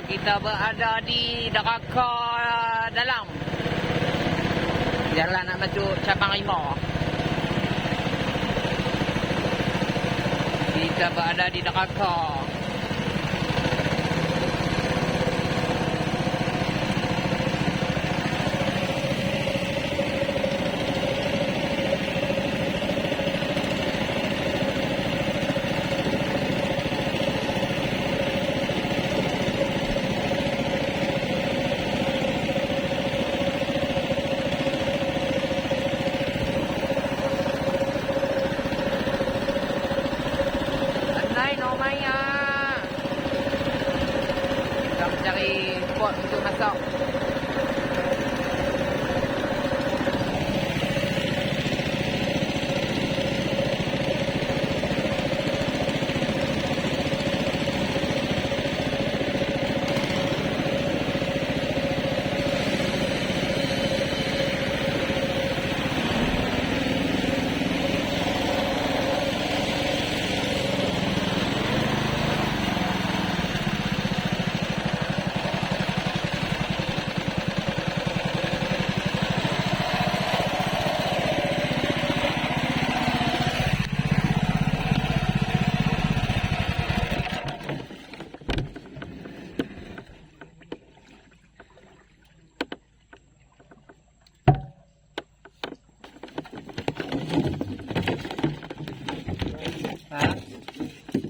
Kita berada di neraka dalam. Jalan nak masuk cabang 5. Kita berada di neraka. Kita mencari spot untuk masak.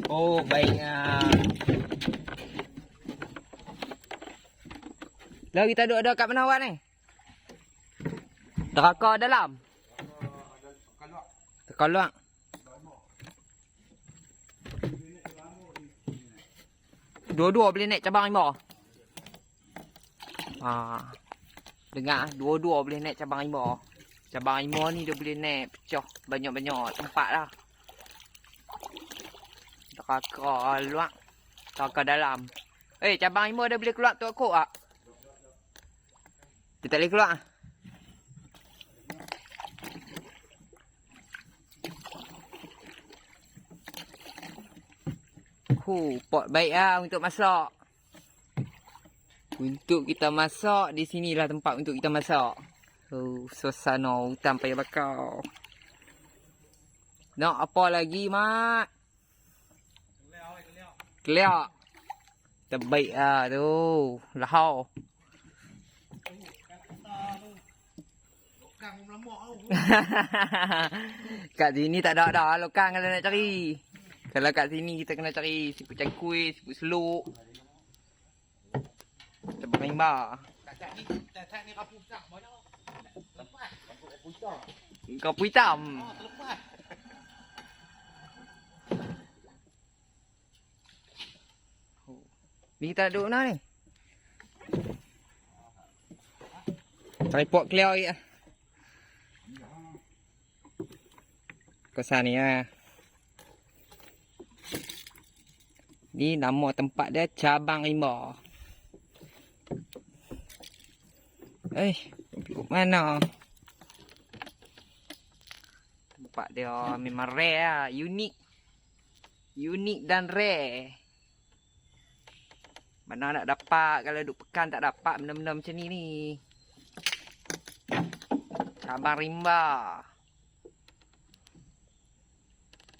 Oh, baiknya. Lah kita duduk kat mana awak ni? Neraka dalam. Terkeluar. Dua-dua boleh naik cabang 5. Dengar, dua-dua boleh naik cabang 5. Cabang 5 ni dia boleh naik pecah banyak-banyak tempat lah. Neraka luar, neraka dalam. Cabang 5 dia boleh keluar tu aku tak? Dia tak boleh keluar. Pot baik lah untuk masak. Untuk kita masak, di sinilah tempat untuk kita masak. Suasana hutan paya bakar. Nak apa lagi, Mak? Keliak. Terbaik lah tu. Lahau. Kat sini tak ada lokang kalau nak cari. Kalau kat sini kita kena cari siput cangkui, siput seluk. Cabang rimba. Tak ni kapu hitam banyak. Lepas. Kapu hitam. Terlepas. Ni kita duduk mana ni? Cari pot clear lagi lah. Kawasan ni lah. Ni nama tempat dia Cabang 5. Mana? Tempat dia memang rare lah. Unik. Unik dan rare. Mana nak dapat kalau duduk pekan tak dapat benda-benda macam ni. Cabang rimba.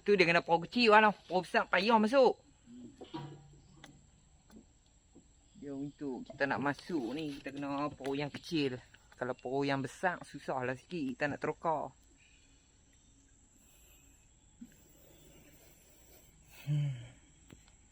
Tu dia kena perahu kecil lah. Perahu besar payah masuk. Dia untuk kita nak masuk ni kita kena perahu yang kecil. Kalau perahu yang besar susah lah sikit kita nak terokar.